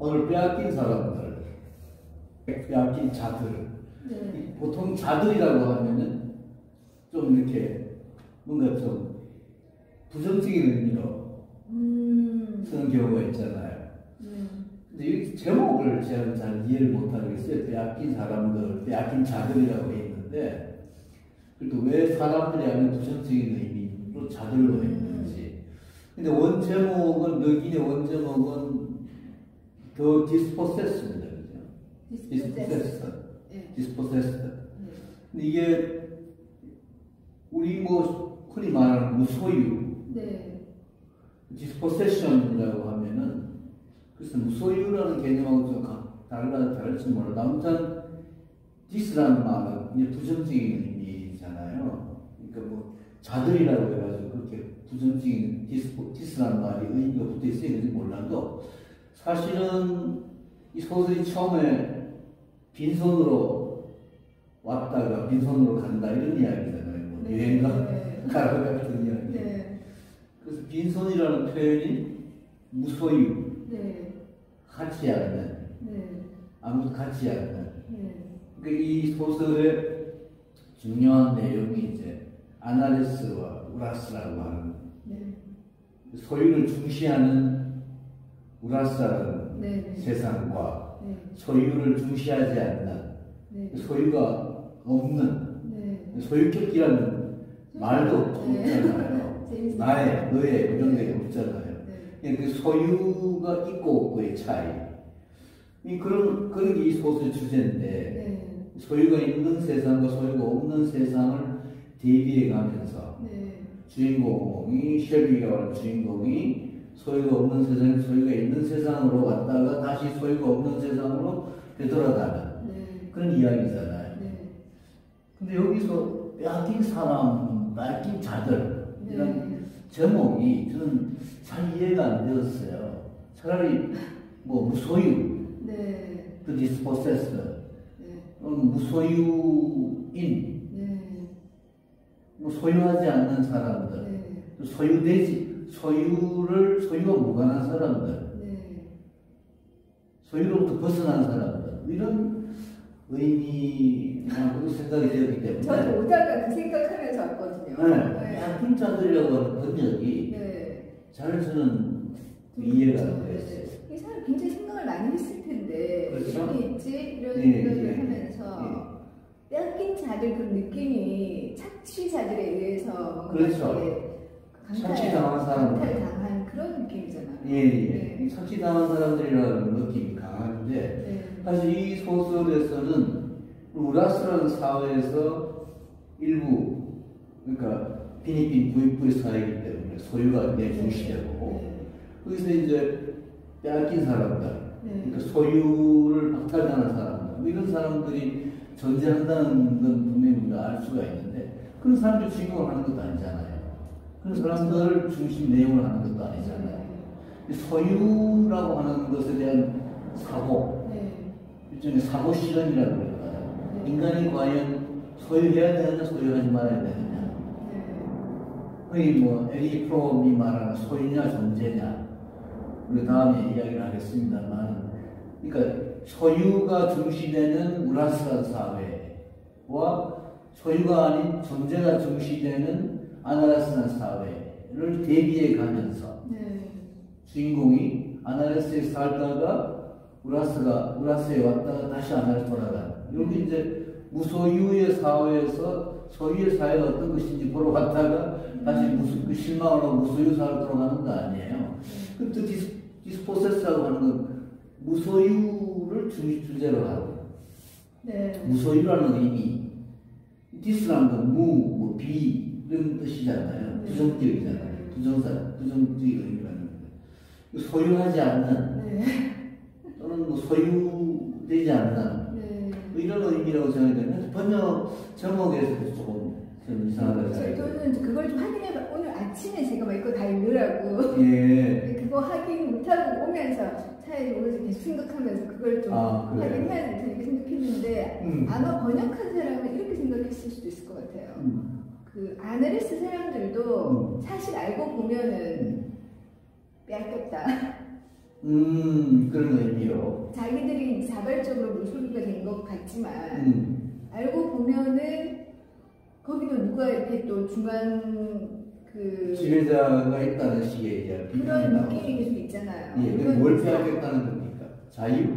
오늘 빼앗긴 사람들, 빼앗긴 자들. 네. 보통 자들이라고 하면은 좀 이렇게 뭔가 좀 부정적인 의미로 쓰는 경우가 있잖아요. 근데 이 제목을 제가 잘 이해를 못하겠어요. 빼앗긴 사람들, 빼앗긴 자들이라고 돼 있는데, 그래도 왜 사람들이 하는 부정적인 의미로 자들로 했는지. 근데 원 제목은, 늑인의 원 제목은 더 디스포세스입니다. 그죠? 디스포세스. 디스포세스. 근데 이게 우리 뭐 흔히 말하는 무소유. 네. 디스포세션이라고 하면은 그래서 무소유라는 개념하고 좀 다를지 몰라도 아무튼 디스라는 말은 이제 부정적인 의미잖아요. 그러니까 뭐 자들이라고 해가지고 그렇게 부정적인 디스라는 말이 의미가 붙어 있는지 몰라도 사실은 이 소설이 처음에 빈손으로 왔다가 빈손으로 간다 이런 이야기잖아요. 뭐 여행가 가라 같은 이야기. 네. 그래서 빈손이라는 표현이 무소유, 네. 갖지 않는, 네. 아무도 갖지 않는. 네. 그러니까 이 소설의 중요한 내용이 이제 아나레스와 우라스라고 하는 네. 소유를 중시하는 우라스라는 네. 세상과 네. 소유를 중시하지 않는 네. 소유가 없는 네. 소유격이라는 말도 없잖아요. 나의, 너의 이런 게 없잖아요. 그 소유가 있고 없고의 차이. 그런 게 이 소설의 주제인데, 소유가 있는 세상과 소유가 없는 세상을 대비해 가면서, 주인공이, 쉘비가 하는 주인공이 소유가 없는 세상, 소유가 있는 세상으로 갔다가 다시 소유가 없는 세상으로 되돌아가는 그런 이야기잖아요. 근데 여기서 빼앗긴 사람, 빼앗긴 자들, 이런 제목이 저는 잘 이해가 안 되었어요. 차라리 뭐 무소유, 그 디스포세스, 무소유인, 뭐 소유하지 않는 사람들, 소유가 무관한 사람들, 소유로부터 벗어난 사람들, 이런 의미라고 생각이 되었기 때문에 저는 오다가 그 생각하면서 왔거든요. 빼앗긴 자들이라고 하는 번역이 잘 저는 이해가 안 됐어요. 이 사람 굉장히 생각을 많이 했을 텐데 그렇죠? 이렇게 있지? 이런 생각을 하면서 빼앗긴 자들 그 느낌이 착취자들에 의해서 그렇죠. 착취당한 사람, 강탈당한 그런 느낌이잖아요. 착취당한 사람들이라는 느낌이 강한데 사실 이 소설에서는 우라스라는 사회에서 일부, 그러니까 필리핀 부익부의 사회이기 때문에 소유가 중시되고 거기서 이제 빼앗긴 사람들, 그러니까 소유를 박탈당한 사람들, 이런 사람들이 존재한다는 건 분명히 우리가 알 수가 있는데 그런 사람들 주인공을 하는 것도 아니잖아요. 그런 사람들 중심 내용을 하는 것도 아니잖아요. 소유라고 하는 것에 대한 사고, 일종의 사고 실현이라고 그럴까요? 인간이 과연 소유해야 되느냐, 소유하지 말아야 되느냐. 거의 뭐 에리 프롬이 말하는 소유냐, 존재냐. 우리 다음에 이야기를 하겠습니다만, 그러니까 소유가 중시되는 우라스란 사회와 소유가 아닌 존재가 중시되는 아나레스란 사회를 대비해 가면서 주인공이 아나레스에 살다가 우라스에 왔다가 다시 아나레스 돌아가는 이렇게 이제 무소유의 사회에서 소유의 사회가 어떤 것인지 보러 갔다가 다시 그 실망을 하고 무소유 사회로 돌아가는 거 아니에요. 그 디스포세스라고 하는 건 무소유를 주제로 하고 무소유라는 의미, 디스라는 건 뭐 비 이런 뜻이잖아요. 부정적이잖아요. 부정적인 의미라는 거. 소유하지 않는 또는 뭐 소유되지 않는 이런 의미라고 생각되는데 번역 제목에서도 조금 좀 이상하다고 생각해요. 저는 그걸 좀 확인해봐. 오늘 아침에 제가 막 이거 다 읽으라고 그거 확인 못하고 오면서 차에 오면서 계속 생각하면서 그걸 좀 확인해야 될 테니까 생각했는데 아마 번역한 사람은 이렇게 생각했을 수도 있을 것 같아요. 그 아나레스 사람들도 사실 알고 보면은 빼앗겼다. 그런 의미요. 자기들이 자발적으로 물소유가 된 것 같지만 알고 보면은 거기도 누가 이렇게 또 중간 그 지배자가 있다는 식의 이야기. 그런 느낌이 계속 있잖아요. 예, 그럼 뭘 빼앗겠다는 겁니까? 자유?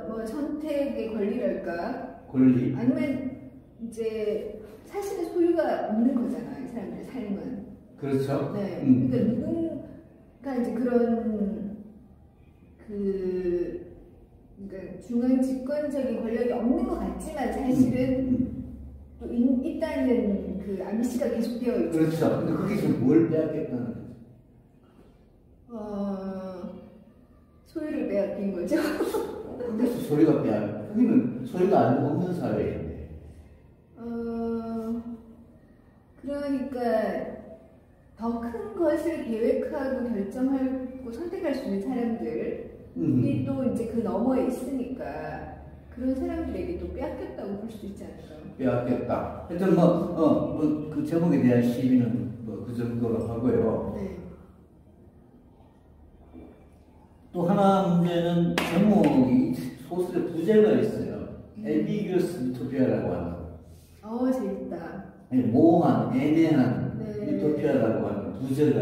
뭐 선택의 권리랄까? 권리. 아니면 이제 사실은 소유가 없는 거잖아요, 이 사람들의 삶은. 그렇죠. 네. 그러니까 누군가 이제 그런 그러니까 중앙 집권적인 권력이 없는 것 같지만 사실은 또 있다는 그 암시가 계속되어 있죠. 그렇죠. 근데 거기서 뭘 빼앗겠다는 거죠? 소유를 빼앗긴 거죠. 그래서 소유가 빼앗겨. 거기는 소유가 없는 사회인데. 그러니까 더 큰 것을 계획하고 결정하고 선택할 수 있는 사람들이 또 이제 그 너머에 있으니까 그런 사람들에게 또 빼앗겼다고 볼 수 있지 않을까요? 빼앗겼다. 하여튼 그 제목에 대한 시비는 그 정도로 하고요. 네. 또 하나 문제는 제목이 소설에 부제가 있어요. ambiguous utopia라고 하는. 재밌다. 모호한, 애매한 네. 유토피아라고 하는 부제가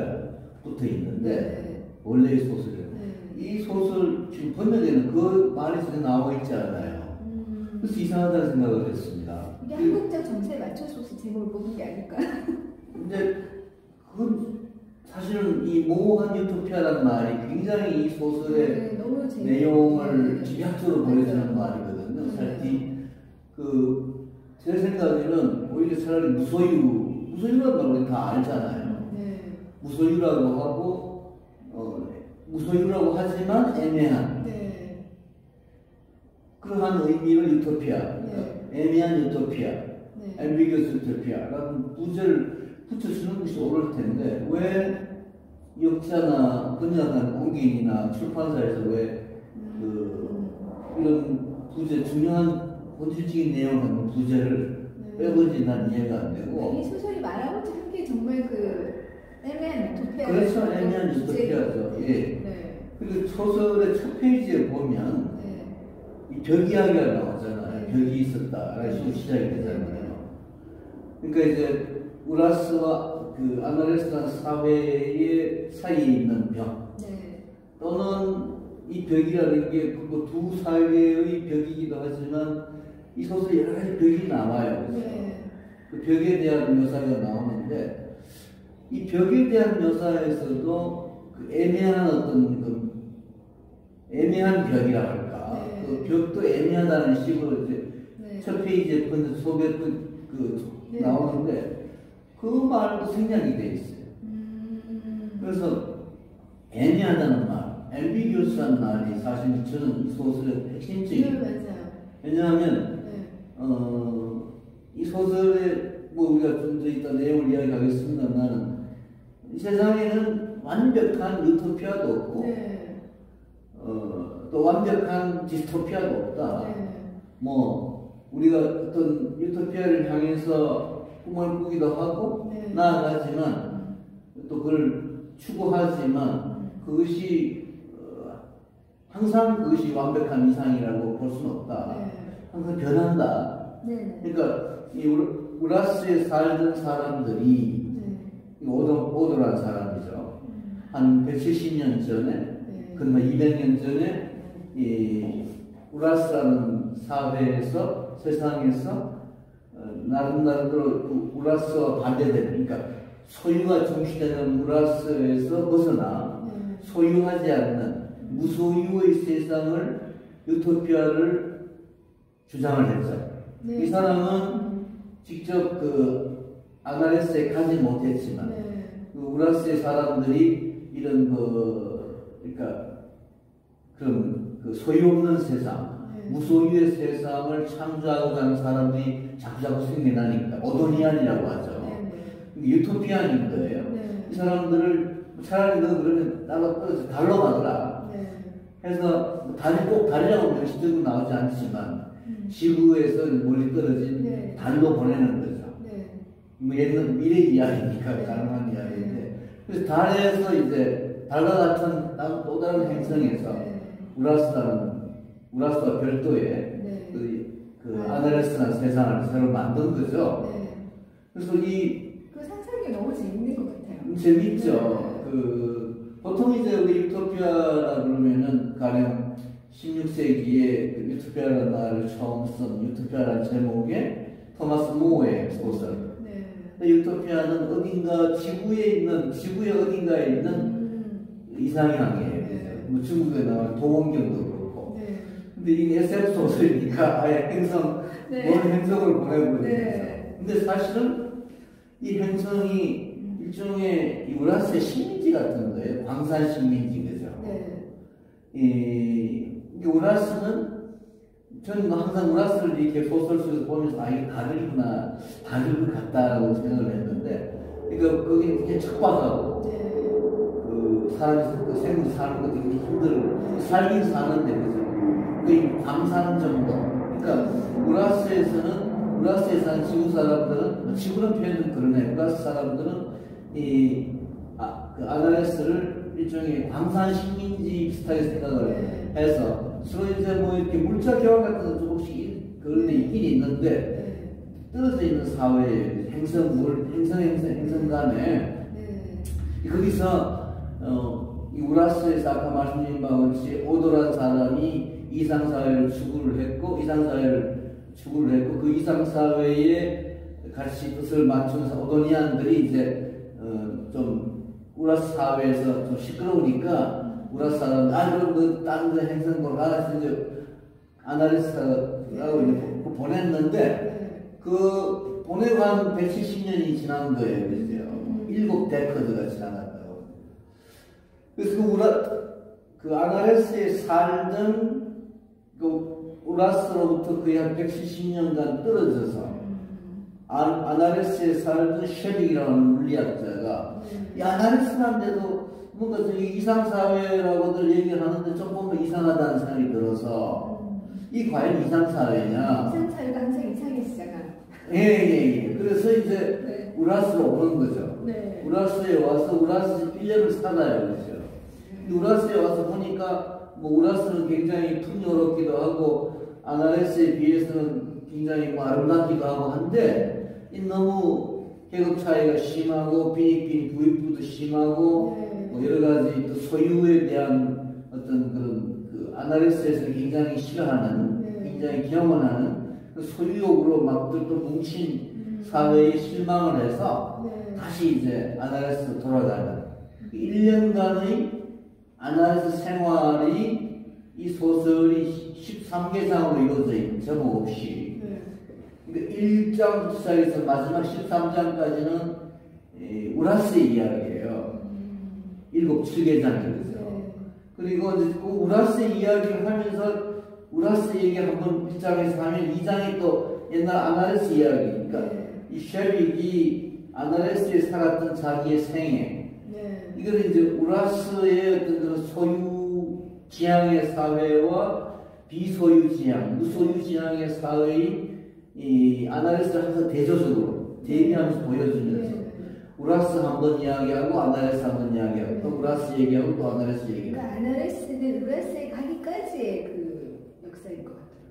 붙어 있는데 네. 원래의 소설은 네. 이 소설 지금 번역에는 그 말이 전혀 나와 있지 않아요. 그래서 이상하다는 생각을 했습니다. 이게 한국적 정서에 맞춰서 제목을 뽑은 게 아닐까? 근데 그건 사실은 이 모호한 유토피아라는 말이 굉장히 이 소설의 내용을 집약적으로 보여주는 말이거든요. 사실 제 생각에는 오히려 차라리 무소유라는 걸 우리 다 알잖아요. 무소유라고 하고 무소유라고 하지만 애매한 그러한 의미를 유토피아, 애매한 유토피아, ambiguous utopia라는 부제를 붙여주는 것이 옳을 텐데 왜 역자나 번역한 공기인이나 출판사에서 왜 이런 부제 중요한 본질적인 내용을 하는 부제를 빼버리지 난 이해가 안 되고 이 소설이 말하고자 한 게 정말 애매한 유토피아. 그렇죠. 애매한 유토피아죠. 예. 그리고 소설의 첫 페이지에 보면 이 벽 이야기가 나오잖아요. 벽이 있었다. 라는 식으로 시작이 되잖아요. 그러니까 이제 우라스와 아나레스라는 사회의 사이에 있는 벽 또는 이 벽이라는 게 두 사회의 벽이기도 하지만 이 소설에 여러 가지 벽이 나와요. 그 벽에 대한 묘사가 나오는데 이 벽에 대한 묘사에서도 애매한 애매한 벽이라 할까 그 벽도 애매하다는 식으로 이제 첫 페이지에 소개 나오는데 그 말도 생략이 돼 있어요. 그래서 애매하다는 말, ambiguous한 말이 사실 저는 이 소설의 핵심적인 왜냐하면 이 소설에 우리가 좀 더 이따 내용을 이야기하겠습니다만 이 세상에는 완벽한 유토피아도 없고 또 완벽한 디스토피아도 없다. 우리가 어떤 유토피아를 향해서 꿈을 꾸기도 하고 나아가지만 또 그걸 추구하지만 그것이 항상 그것이 완벽한 이상이라고 볼 수는 없다. 항상 변한다. 그러니까 이 우라스에 살던 사람들이 오도란 사람이죠. 한 170년 전에 그러면 200년 전에 이 우라스라는 사회에서 세상에서 나름대로 우라스와 반대되는 그러니까 소유가 중시되는 우라스에서 벗어나 소유하지 않는 무소유의 세상을 유토피아를 주장을 했죠. 이 사람은 직접 아나레스에 가지 못했지만 우라스의 사람들이 이런 그러니까 그런 소유 없는 세상, 무소유의 세상을 창조하고자 하는 사람들이 자꾸 생겨나니까 오도니안이라고 하죠. 유토피아인 거예요. 이 사람들을 차라리 너 그러면 나로 떨어져 달로 가더라. 해서 꼭 달이라고 명시적으로 나오지 않지만 지구에서 멀리 떨어진 달로 보내는 거죠. 옛날 미래 이야기니까 가능한 이야기인데 그래서 달에서 이제 달과 같은 또 다른 행성에서 우라스와 별도의 그 아나레스라는 세상을 새로 만든 거죠. 그래서 그 상상이 너무 재밌는 것 같아요. 재밌죠. 보통 이제 우리 유토피아라 그러면은 가령 16세기에 그 유토피아라는 말을 처음 쓴 유토피아라는 제목의 토마스 모어의 소설. 유토피아는 어딘가 지구의 어딘가에 있는 이상향이에요. 뭐 중국에 나온 도원경도 그렇고. 근데 이 SF 소설이니까 아예 먼 행성을 보내버리는 거죠. 근데 사실은 이 행성이 일종의 우라스의 식민지 같은 거예요. 광산 식민지, 그죠? 우라스는, 저는 항상 우라스를 이렇게 소설 속에서 보면서, 이게 다르구나, 다를 것 같다라고 생각을 했는데, 그러니까 거기 굉장히 척박하고, 생물이 사는 것도 굉장히 힘들고, 살긴 사는데, 그죠? 거의 광산 정도. 그러니까, 우라스에 사는 지구 사람들은, 지구란 표현은 그러네. 우라스 사람들은 그 아나레스를 일종의 광산 식민지 비슷하게 생각을 해서 서로 이제 뭐 이렇게 물자 교환 같은 거 조금씩 그런 데 있긴 있는데 떨어져 있는 사회에 행성 간에 거기서 이 우라스에서 아까 말씀드린 바와 같이 오도란 사람이 이상사회를 추구를 했고 그 이상사회에 같이 뜻을 맞추면서 오도니안들이 이제 좀 우라스 사회에서 좀 시끄러우니까 우라스 사람 그럼 다른 데 행성 보러 가서 이제 아나레스라고 이제 보냈는데 그 보내고 한 170년이 지난 거예요. 그죠? 7데커드가 지나갔다고. 그래서 그 아나레스에 살던 그 우라스로부터 거의 한 170년간 떨어져서 아나레스에 살던 쉐빅이라는 물리학자가 이 아나레스라는데도 뭔가 이상사회라고들 얘기를 하는데 좀 보면 이상하다는 생각이 들어서 이 과연 이상사회냐? 이상사회가 항상 이상했잖아. 그래서 이제 우라스로 오는 거죠. 우라스에 와서 우라스 1년을 살아요. 그죠? 우라스에 와서 보니까 뭐 우라스는 굉장히 풍요롭기도 하고 아나레스에 비해서는 굉장히 아름답기도 하고 한데 너무 계급 차이가 심하고 빈익빈 부익부도 심하고 뭐 여러 가지 또 소유에 대한 어떤 그런 아나레스에서 굉장히 싫어하는 굉장히 경험하는 그 소유욕으로 막 또 뭉친 사회에 실망을 해서 다시 이제 아나레스로 돌아가는 1년간의 아나레스 생활이 이 소설이 13개장으로 이루어져 있는 제목 없이 그러니까 1장부터 시작해서 마지막 13장까지는 우라스의 이야기예요. 7개장이죠. 그리고 이제 그 우라스의 이야기를 하면서 우라스 얘기 한번 1장에서 하면 2장이 또 옛날 아나레스 이야기. 그러니까 이 쉐빅이 아나레스에 살았던 자기의 생애. 이거는 이제 우라스의 어떤 그런 소유 지향의 사회와 비소유 지향, 무소유 지향의 사회의 이 아나레스를 항상 대조적으로 대비하면서 보여주면서 우라스 한번 이야기하고 아나레스 한번 이야기하고 또 우라스 얘기하고 또 아나레스 얘기하고. 그러니까 아나레스는 우라스에 가기까지의 그 역사인 것 같아요.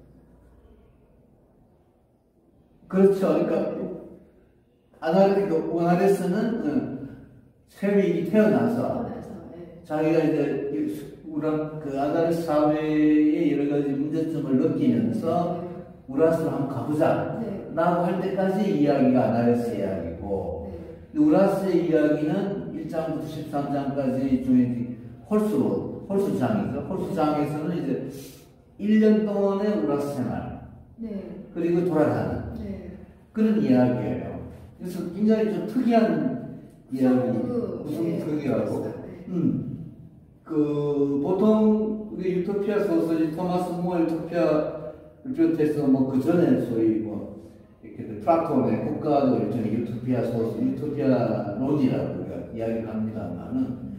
그렇죠. 그러니까 아나레스는 쉐빅이 태어나서 자기가 이제 그 아나레스 사회의 여러 가지 문제점을 느끼면서 우라스로 한번 가보자 라고 할 때까지 이야기가 아나레스 이야기고 우라스의 이야기는 1장부터 13장까지 중에 홀수장이죠. 홀수장에서는 이제 1년 동안의 우라스 생활 그리고 돌아가는 그런 이야기예요. 그래서 굉장히 좀 특이한 이야기, 무슨 특이하고 보통 우리 유토피아 소설이 토마스 모어 유토피아를 비롯해서 뭐 그 전에 소위 뭐 이렇게 플라톤의 국가도 일종의 유토피아 소설, 유토피아론이라고 우리가 이야기를 합니다만은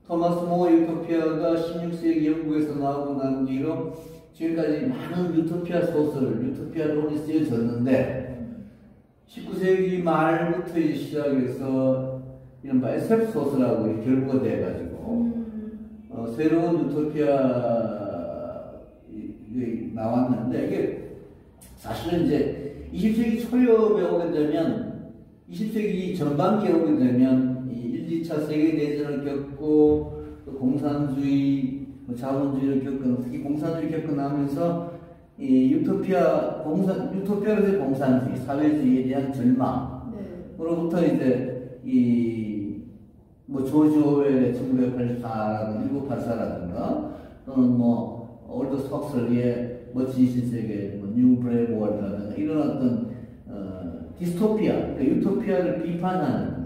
토마스 모어 유토피아가 16세기 영국에서 나오고 난 뒤로 지금까지 많은 유토피아 소설, 유토피아론이 쓰여졌는데 19세기 말부터 시작해서 이른바 SF 소설하고 결부가 돼가지고 새로운 유토피아 나왔는데 이게 사실은 이제 20세기 초엽에 오게 되면 20세기 전반기에 오게 되면 1, 2차 세계대전을 겪고 또 공산주의, 자본주의를 겪은 특히 공산주의를 겪어나면서 이 유토피아로서의 공산주의, 사회주의에 대한 절망으로부터 이제 조지 오웰의 1984라든가 1984라든가 또는 올더스 헉슬리의 멋진 신세계, 뉴 브레이브 월드라든가 이런 어떤 디스토피아, 그러니까 유토피아를 비판하는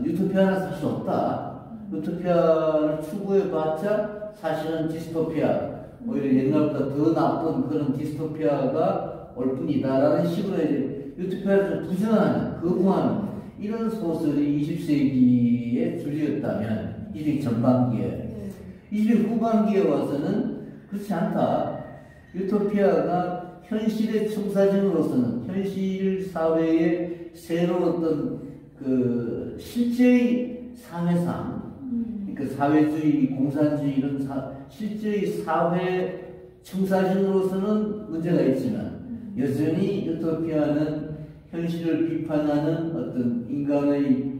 유토피아는 사실 없다. 유토피아를 추구해봤자 사실은 디스토피아, 오히려 옛날보다 더 나쁜 그런 디스토피아가 올 뿐이다라는 식으로 이제 유토피아를 좀 부정하는, 거부하는 이런 소설이 20세기의 주류였다면 20세기 전반기에 20세기 후반기에 와서는 그렇지 않다. 유토피아가 현실의 청사진으로서는 현실 사회의 새로운 어떤 그 실제의 사회상, 그러니까 사회주의, 공산주의 이런 실제의 사회 청사진으로서는 문제가 있지만 여전히 유토피아는 현실을 비판하는 어떤 인간의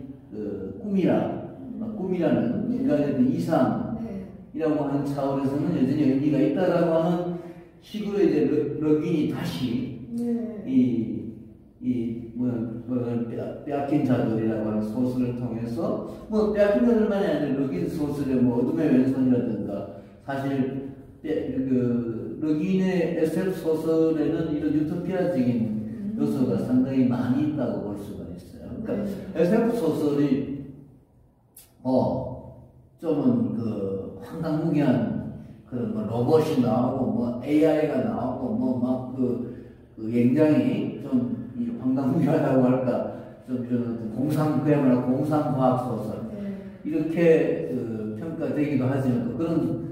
꿈이라는 인간의 어떤 이상이라고 하는 차원에서는 여전히 의미가 있다라고 하는 식으로 이제 러긴이 다시 빼앗긴 자들이라고 하는 소설을 통해서 빼앗긴 자들만이 아니라 러긴 소설의 어둠의 왼손이라든가 사실 러긴의 SF 소설에는 이런 유토피아적인 요소가 상당히 많이 있다고 볼 수가 있어요. 그러니까 SF 소설이 좀은 황당무계한 로봇이 나오고 AI가 나오고 굉장히 좀 황당무계하다고 할까 좀 이런 그야말로 공상과학 소설 이렇게 평가되기도 하지만 그런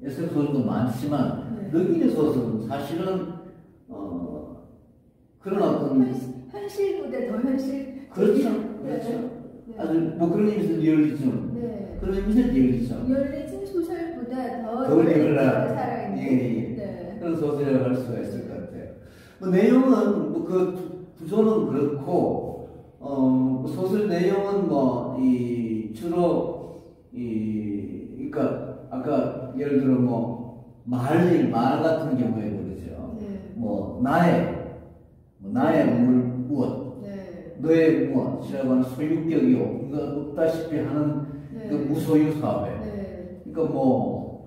SF 소설도 많지만 러긴의 소설은 사실은 그런 어떤 현실보다 더 현실. 그렇죠. 아주 그런 의미에서 리얼리즘. 그런 의미에서 리얼리즘. 리얼리즘 소설보다 더 리얼리즘 살아있는. 그런 소설이라고 할 수가 있을 것 같아요. 내용은 그 구조는 그렇고 소설 내용은 주로 그러니까 아까 예를 들어 말 같은 경우에 그러죠. 나의 무엇, 너의 무엇이라고 하는 소유격이요. 이거 없다시피 하는 그 무소유 사회. 그러니까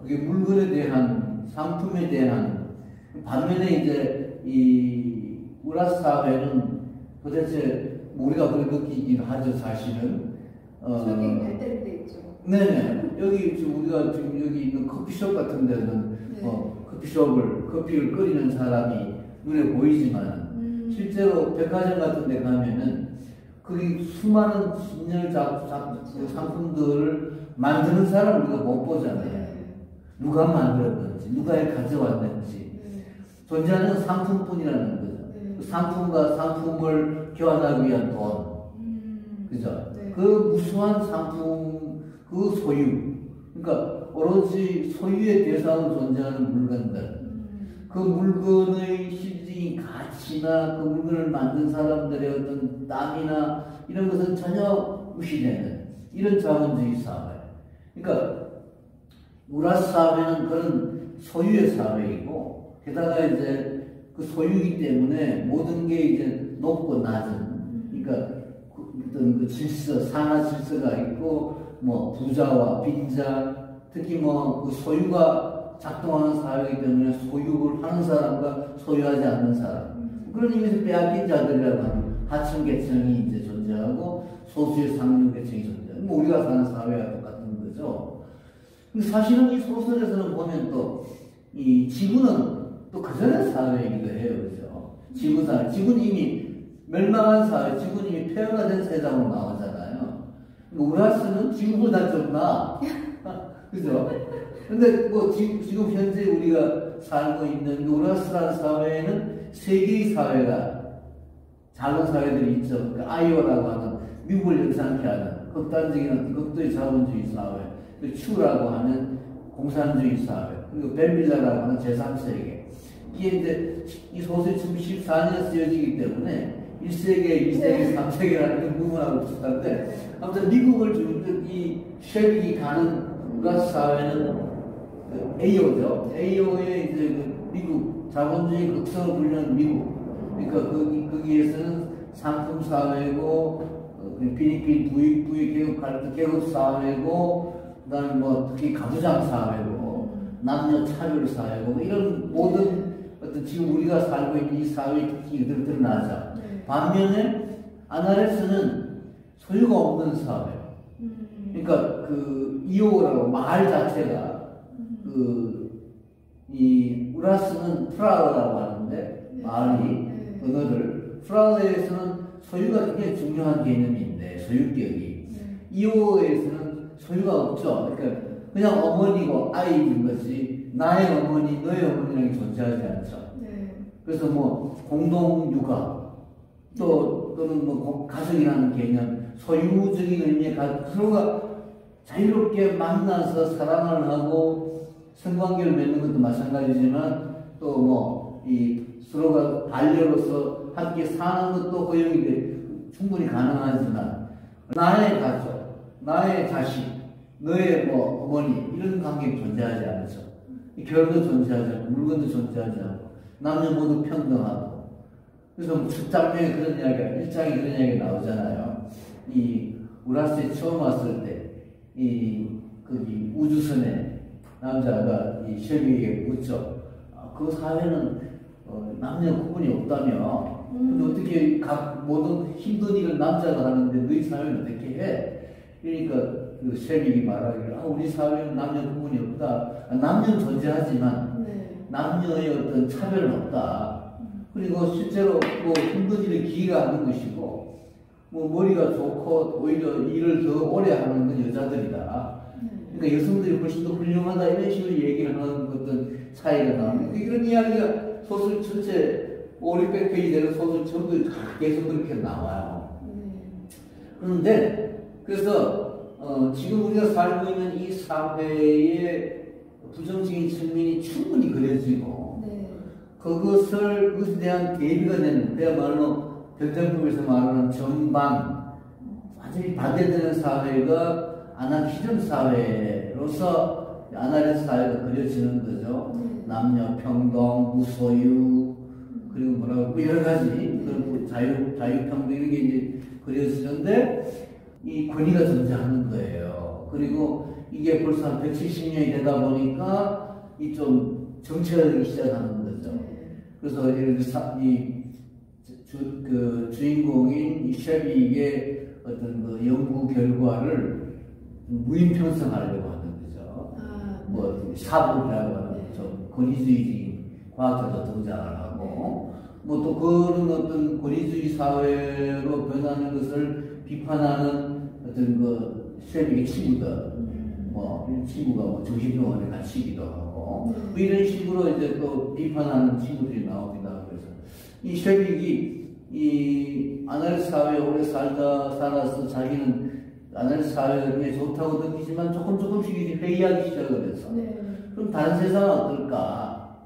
그게 물건에 대한, 상품에 대한, 반면에 이제 우리 사회는 도대체 우리가 그렇게 느끼긴 하죠, 사실은. 소비 발달돼 있죠. 네네. 우리가 지금 여기 있는 커피숍 같은 데는 커피를 끓이는 사람이 눈에 보이지만 실제로 백화점 같은 데 가면은 거기 수많은 진열 상품들을 만드는 사람을 우리가 못 보잖아요. 누가 만들었는지, 누가 가져왔는지. 존재하는 상품뿐이라는 거죠. 그 상품과 상품을 교환하기 위한 돈. 그죠? 그 무수한 상품, 그 소유. 그러니까 오로지 소유의 대상으로 존재하는 물건들. 그 물건의 실질적인 가치나 그 물건을 만든 사람들의 어떤 땀이나 이런 것은 전혀 무시되는 이런 자본주의 사회. 그러니까 우리 사회는 그런 소유의 사회이고 게다가 이제 그 소유이기 때문에 모든 게 이제 높고 낮은 그러니까 어떤 그 질서, 상하 질서가 있고 부자와 빈자 특히 그 소유가 작동하는 사회이기 때문에 소유를 하는 사람과 소유하지 않는 사람 그런 의미에서 빼앗긴 자들이라고 하는 하층계층이 이제 존재하고 소수의 상류계층이 존재하고 우리가 사는 사회와 똑같은 거죠. 근데 사실은 이 소설에서는 보면 또 이 지구는 또 그전의 사회이기도 해요. 그죠? 지구는 이미 멸망한 사회, 지구는 이미 폐허화된 세상으로 나오잖아요. 우라스는 지구보다 좀 나아. 그죠? 근데 지금 현재 우리가 살고 있는 우라스라는 사회에는 세 개의 사회가 작은 사회들이 있죠. 그러니까 아이오라고 하는 미국을 연상케 하는 극단적인 극도의 자본주의 사회. 그 추라고 하는 공산주의 사회, 그리고 벤빌라라고 하는 제3세계. 이게 이제 이 소설이 14년에 쓰여지기 때문에 1세계, 2세계, 3세계라는 부분하고 비슷한데, 아무튼 미국을 주는 이 쉐빅이 가는 우라스 사회는 그 AO죠. AO의 이제 그 미국, 자본주의 극성을 불리는 미국. 그러니까 거기에서는 상품 사회고, 필리핀 부익 계급 사회고, 그 다음에 뭐 특히 가부장 사회고, 남녀 차별 사회고, 이런 모든 어떤 지금 우리가 살고 있는 이 사회의 특징이 드러나죠. 반면에 아나레스는 소유가 없는 사회. 그러니까 그 이오라고 말 자체가 이 우라스는 프라하라고 하는데 말이 언어를 프라하에서는 소유가 굉장히 중요한 개념인데 소유격이 이오에서는 소유가 없죠. 그러니까 그냥 어머니고 아이인 것이 나의 어머니, 너의 어머니라는 게 존재하지 않죠. 그래서 뭐 공동 육아 또는 뭐 가정이라는 개념, 소유적인 의미의 서로가 자유롭게 만나서 사랑을 하고 성관계를 맺는 것도 마찬가지지만 또 뭐 이 서로가 반려로서 함께 사는 것도 허용이 돼 충분히 가능하지만 나의 가족, 나의 자식, 너의 뭐 어머니 이런 관계가 존재하지 않죠. 결혼도 존재하지 않고 물건도 존재하지 않고 남녀 모두 평등하고. 그래서 첫 장면에 그런 이야기가 1장에 그런 이야기가 나오잖아요. 이 우라스에 처음 왔을 때 거기 우주선에 남자가 이 쉐비에게 묻죠. 그 사회는 남녀 구분이 없다며. 근데 어떻게 모든 힘든 일을 남자가 하는데 너희 사회는 어떻게 해? 그러니까 그 쉐비가 말하기를 우리 사회는 남녀 구분이 없다. 남녀는 존재하지만 남녀의 어떤 차별은 없다. 그리고 실제로 뭐 힘든 일을 기회가 하는 것이고 뭐 머리가 좋고 오히려 일을 더 오래 하는 건 여자들이다. 그러니까 여성들이 훨씬 더 훌륭하다 이런 식으로 얘기를 하는 어떤 차이가 나옵니다. 이런 이야기가 소설 전체 500페이지 되는 소설 전부 계속 그렇게 나와요. 그런데 그래서 지금 우리가 살고 있는 이 사회의 부정적인 측면이 충분히 그려지고 그것에 대한 대비가 되는 그야말로 병장품에서 말하는 전반 완전히 반대되는 사회가 아나키즘 사회로서 아나레스 사회가 그려지는 거죠. 남녀 평등, 무소유, 그리고 뭐라고 여러 가지 그런 자유평등 이런 게 이제 그려지는데 이 권위가 존재하는 거예요. 그리고 이게 벌써 한 170년이 되다 보니까 이 좀 정체화되기 시작하는 거죠. 그래서 예를 들어 그 주인공인 이 쉐비의 어떤 그 연구 결과를 무인평성하려고 하는 거죠. 뭐 사본이라고 하는 좀 권위주의적인 과학자도 등장을 하고 뭐 또 그런 어떤 권위주의 사회로 변하는 것을 비판하는 어떤 그 쉐비의 친구들 뭐 이런 친구가 뭐 정신병원에 갇히기도 하고 뭐 이런 식으로 이제 또 비판하는 친구들이 나옵니다. 그래서 이 쉐빅이 이 아나레스 사회에 오래 살아서 자기는 아나레스 사회에 좋다고 느끼지만 조금씩 이제 회의하기 시작을 해서 그럼 다른 세상은 어떨까?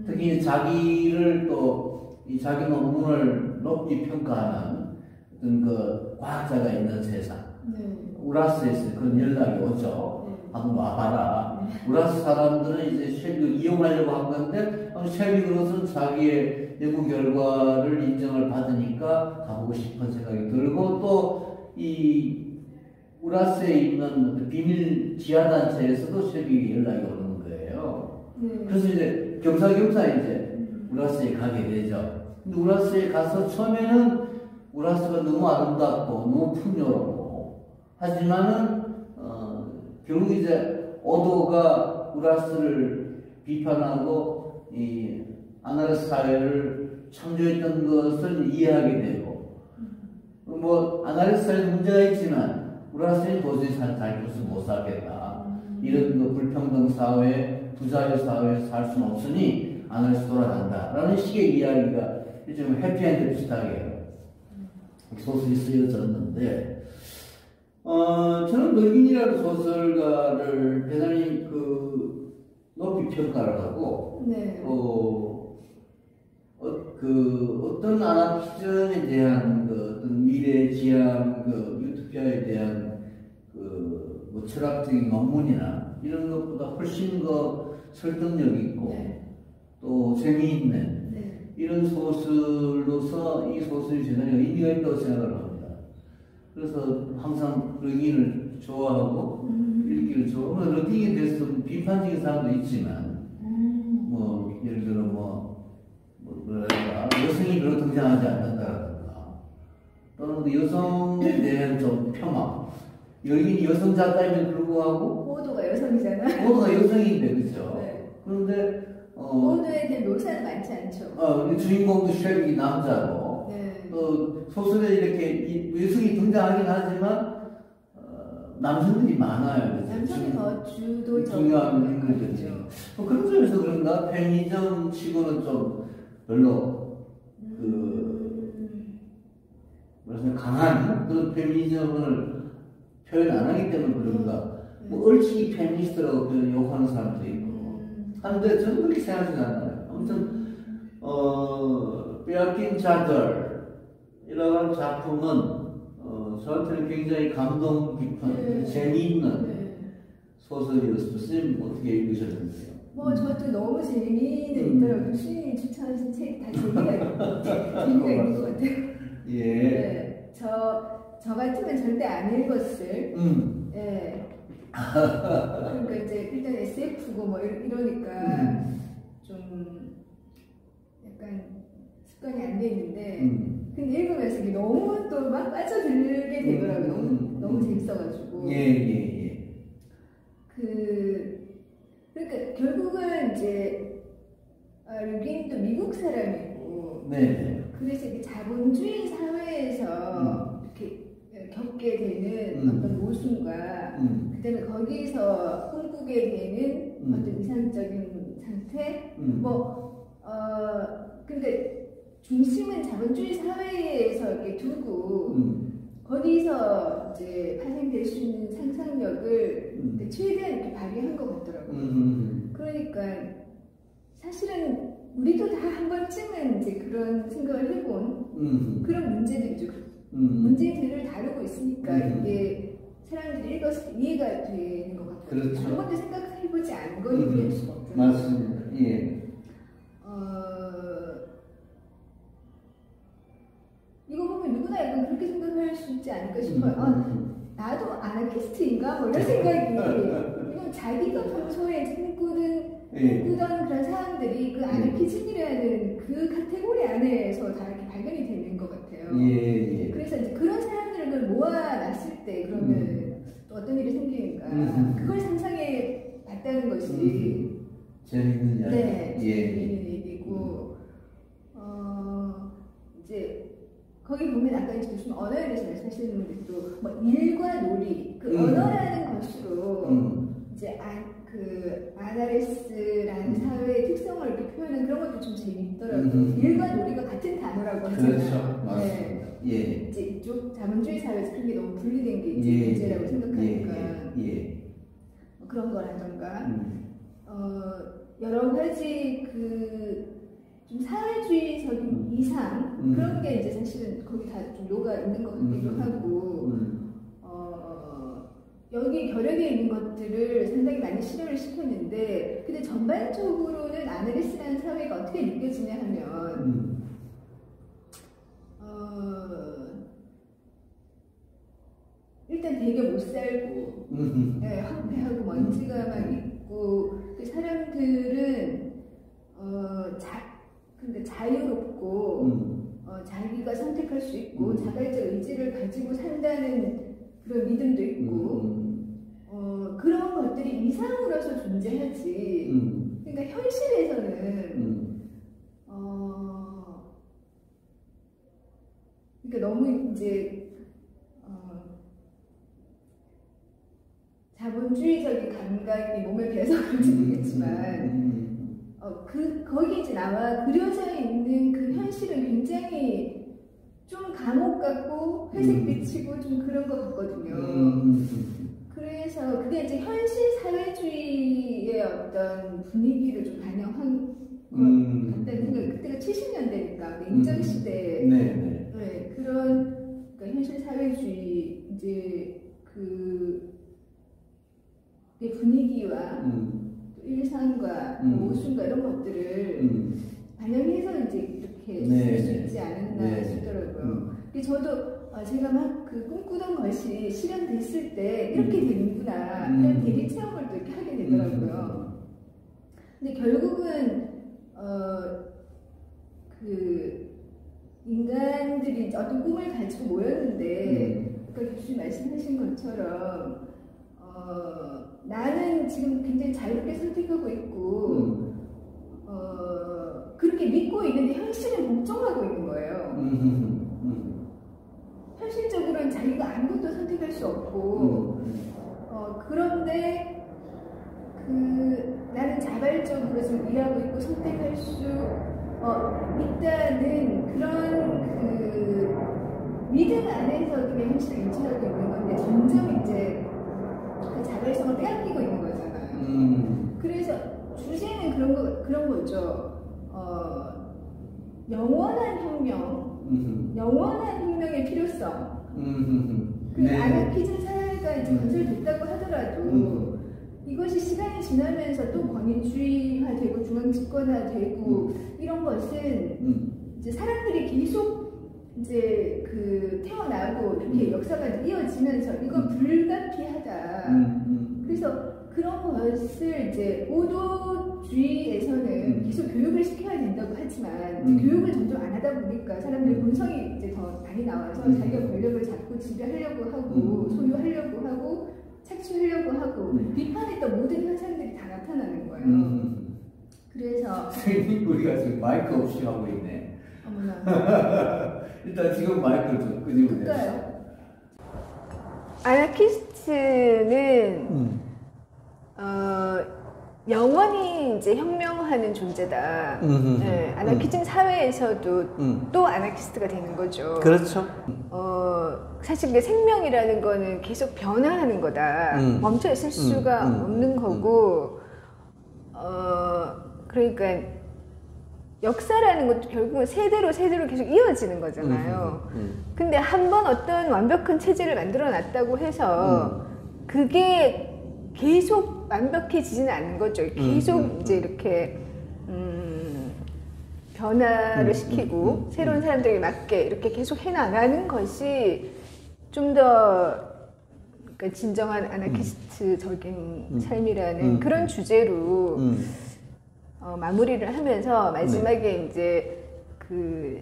특히 자기를 또 이 자기 논문을 높이 평가하는 어떤 그 과학자가 있는 세상 우라스에서 그런 연락이 오죠. 한번 와봐라. 우라스 사람들은 이제 쉐빅을 이용하려고 한 건데 쉐빅으로서는 자기의 연구 결과를 인정을 받으니까 가보고 싶은 생각이 들고 또 이 우라스에 있는 비밀 지하단체에서도 쉐빅이 연락이 오는 거예요. 그래서 이제 겸사겸사 이제 우라스에 가게 되죠. 근데 우라스에 가서 처음에는 우라스가 너무 아름답고 너무 풍요롭고 하지만은 결국 이제 오도가 우라스를 비판하고 이 아나레스 사회를 창조했던 것을 이해하게 되고 뭐 아나레스 사회에 문제가 있지만 우라스는 도저히 자기로서 못 살겠다. 이런 그 불평등 사회, 부자유 사회에서 살 수는 없으니 아나레스 돌아간다. 라는 식의 이야기가 좀 해피엔드 비슷하게 소설이 쓰여졌는데 저는 늑인이라는 소설가를 대단히 높이 평가를 하고, 네. 어떤 아나키즘에 대한 어떤 미래 지향, 유토피아에 대한 뭐 철학적인 논문이나 이런 것보다 훨씬 더 설득력 있고, 네. 또 재미있는, 네. 이런 소설로서 이 소설이 대단히 의미가 있다고 생각을 합니다. 그래서 항상 늑인을 좋아하고, 읽기를 좋아하고, 늑인에 대해서 비판적인 사람도 있지만, 뭐, 예를 들어 뭐랄까, 여성이 별로 등장하지 않는다라든가, 또는 여성에 대한 좀 폄하. 여기 여성 작가임에도 불구하고 모두가 여성이잖아. 모두가 여성인데, 그렇죠? 네. 그런데 모두에 대한 묘사는 많지 않죠. 주인공도 쉘이 남자고, 네. 또 소설에 이렇게 여성이 등장하긴 하지만 남성들이 많아요. 남성이 더 중요한 인물들이죠. 그런 점에서 그런가 페미니즘 치고는 좀 별로 뭐랄까 강한 그런 페미니즘을 표현 안 하기 때문에 그런가. 뭐 얼치기 페미니스트라고 욕하는 사람도 있고. 한데 저는 그렇게 생각하지 않아요. 아무튼 빼앗긴 자들 이라는 작품은 저한테는 굉장히 감동 깊은 재미있는 소설이었어요. 선생님 어떻게 읽으셨는데요? 뭐 저도 너무 재미는 있더라고요. 수인이 추천하신 책 다 재미가 있는 것 같아요. 예. 네, 저 같으면 절대 안 읽었을. 예. 그러니까 이제 일단 SF고 뭐 이러니까 좀 약간 습관이 안 돼 있는데, 근데 읽으면서 이게 너무 또 막 빠져들게 되더라고요. 너무 재밌어가지고. 예. 그러니까 결국은 이제 류긴도 미국 사람이고, 네. 그래서 이렇게 자본주의 사회에서 이렇게 겪게 되는 어떤 모순과 그다음에 거기서 꿈꾸게 되는 어떤 이상적인 상태, 그러니까 중심은 자본주의 사회에서 이렇게 두고 거기서 이제 파생될 수 있는 상상력을 최대한 이렇게 발휘한 것 같더라고요. 그러니까 사실은 우리도 다 한 번쯤은 이제 그런 생각을 해본 그런 문제들이죠. 문제들을 다루고 있으니까 이게 사람들이 읽어서 이해가 되는 것 같아요. 그렇죠. 한 번도 생각해보지 않은 건 이해할 수가 없죠. 맞습니다. 예. 이거 보면 누구나 약간 그렇게 생각할 수 있지 않을까 싶어요. 나도 아나키스트인가? 뭐 이런 생각이. 이건 자기가 평소에 꿈꾸던 그런 사람들이 그 아나키즘이라는 그 카테고리 안에서 다 이렇게 발견이 되는 것 같아요. 예. 그래서 이제 그런 사람들을 모아놨을 때 그러면 또 어떤 일이 생기는가. 그걸 상상해 봤다는 것이 재밌는 이야기. 네, 재밌는 얘기고, 이제 거기 보면 아까 이제 무슨 언어에 대해서 말씀하시는 분들이 또 뭐 일과 놀이, 그 언어라는 것으로 이제 아나레스라는 사회의 특성을 이렇게 표현하는 그런 것도 좀 재미있더라고요. 일과 놀이가 같은 단어라고 하잖아요. 그렇죠, 맞습니다. 네. 예. 이제 이쪽 자본주의 사회에서 그게 너무 분리된 게 이제 문제라고 생각하니까 뭐 그런 거라던가 여러 가지 좀 사회주의적인 이상 그런 게 이제 사실은 거기 다 좀 녹아 있는 것 같기도 하고 여기 결여되어 있는 것들을 상당히 많이 실현을 시켰는데 근데 전반적으로는 아나레스라는 사회가 어떻게 느껴지냐 하면 일단 되게 못 살고 네, 황폐하고 먼지가 막 있고 그 사람들은 그러니까 자유롭고 자기가 선택할 수 있고 자발적 의지를 가지고 산다는 그런 믿음도 있고 그런 것들이 이상으로서 존재하지. 그러니까 현실에서는 그러니까 너무 이제 자본주의적인 감각이 몸에 배서 그런지 모르겠지만 거기 이제 나와 그려져 있는 그 현실은 굉장히 좀 감옥 같고 회색 비치고 좀 그런 것 같거든요. 그래서 그게 이제 현실 사회주의의 어떤 분위기를 좀 반영한 것 같다는 생각이, 그때가 70년대니까 인정시대 네, 그런 그러니까 현실 사회주의 이제 그 분위기와 일상과 모순과 이런 것들을 반영해서 이제 이렇게 쓸 수 있지 않았나 싶더라고요. 저도 제가 막 그 꿈꾸던 것이 실현됐을 때 이렇게 되는구나 하는 대리 체험을 또 이렇게 하게 되더라고요. 근데 결국은 그 인간들이 어떤 꿈을 가지고 모였는데 아까 교수님 말씀하신 것처럼 나는 지금 굉장히 자유롭게 선택하고 있고 그렇게 믿고 있는데 현실은 복종하고 있는 거예요. 현실적으로는 자기가 아무것도 선택할 수 없고 그런데 나는 자발적으로 지금 일하고 있고 선택할 수 있다는 그런 믿음 안에서 그냥 현실을 인지하고 있는 건데 점점 이제 그 자발성을 빼앗기고 있는 거잖아요. 그래서 주제는 그런 거죠. 영원한 혁명의 필요성. 아나키즘 사회가 이제 건설됐다고 하더라도 이것이 시간이 지나면서 또 권위주의화되고 중앙집권화되고 이런 것은 이제 사람들이 계속 이제 그 태어나고 이렇게 역사가 이어지면서 이건 불가피하다. 그래서 그런 것을 이제 오도주의에서는 계속 교육을 시켜야 된다고 하지만 교육을 점점 안 하다 보니까 사람들의 본성이 이제 더 많이 나와서 자기가 권력을 잡고 지배하려고 하고 소유하려고 하고 착취하려고 하고 비판했던 모든 현상들이 다 나타나는 거예요. 그래서 선생님 우리가 지금 마이크 없이 하고 있네. 어머나. 일단 지금 마이크를 좀 끄집어내요. 그럴까요? 아나키스트는 영원히 이제 혁명하는 존재다. 네, 아나키즘 사회에서도 또 아나키스트가 되는 거죠. 그렇죠. 사실 그 생명이라는 거는 계속 변화하는 거다. 멈춰 있을 수가 없는 거고, 그러니까 역사라는 것도 결국은 세대로 계속 이어지는 거잖아요. 근데 한 번 어떤 완벽한 체제를 만들어 놨다고 해서 그게 계속 완벽해지지는 않는 거죠. 계속 이제 이렇게 변화를 시키고 새로운 사람들에게 맞게 이렇게 계속 해나가는 것이 좀 더 그러니까 진정한 아나키스트적인 삶이라는 그런 주제로 마무리를 하면서 마지막에 이제 그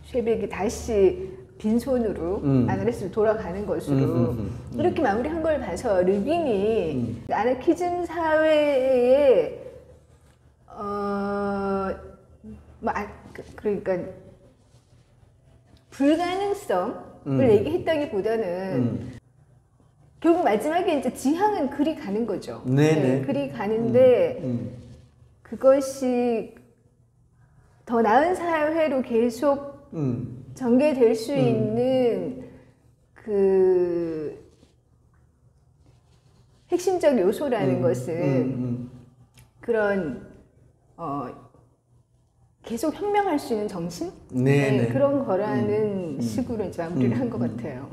쉐백이 다시 빈손으로 아나레스로 돌아가는 것으로 이렇게 마무리한 걸 봐서 르빈이 아나키즘 사회에 그러니까 불가능성을 얘기했다기보다는 결국 마지막에 이제 지향은 그리 가는 거죠. 네, 그리 가는데 그것이 더 나은 사회로 계속 전개될 수 있는 그 핵심적 요소라는 것은 그런 계속 혁명할 수 있는 정신? 네, 그런 거라는 식으로 이제 마무리를 한 것 같아요.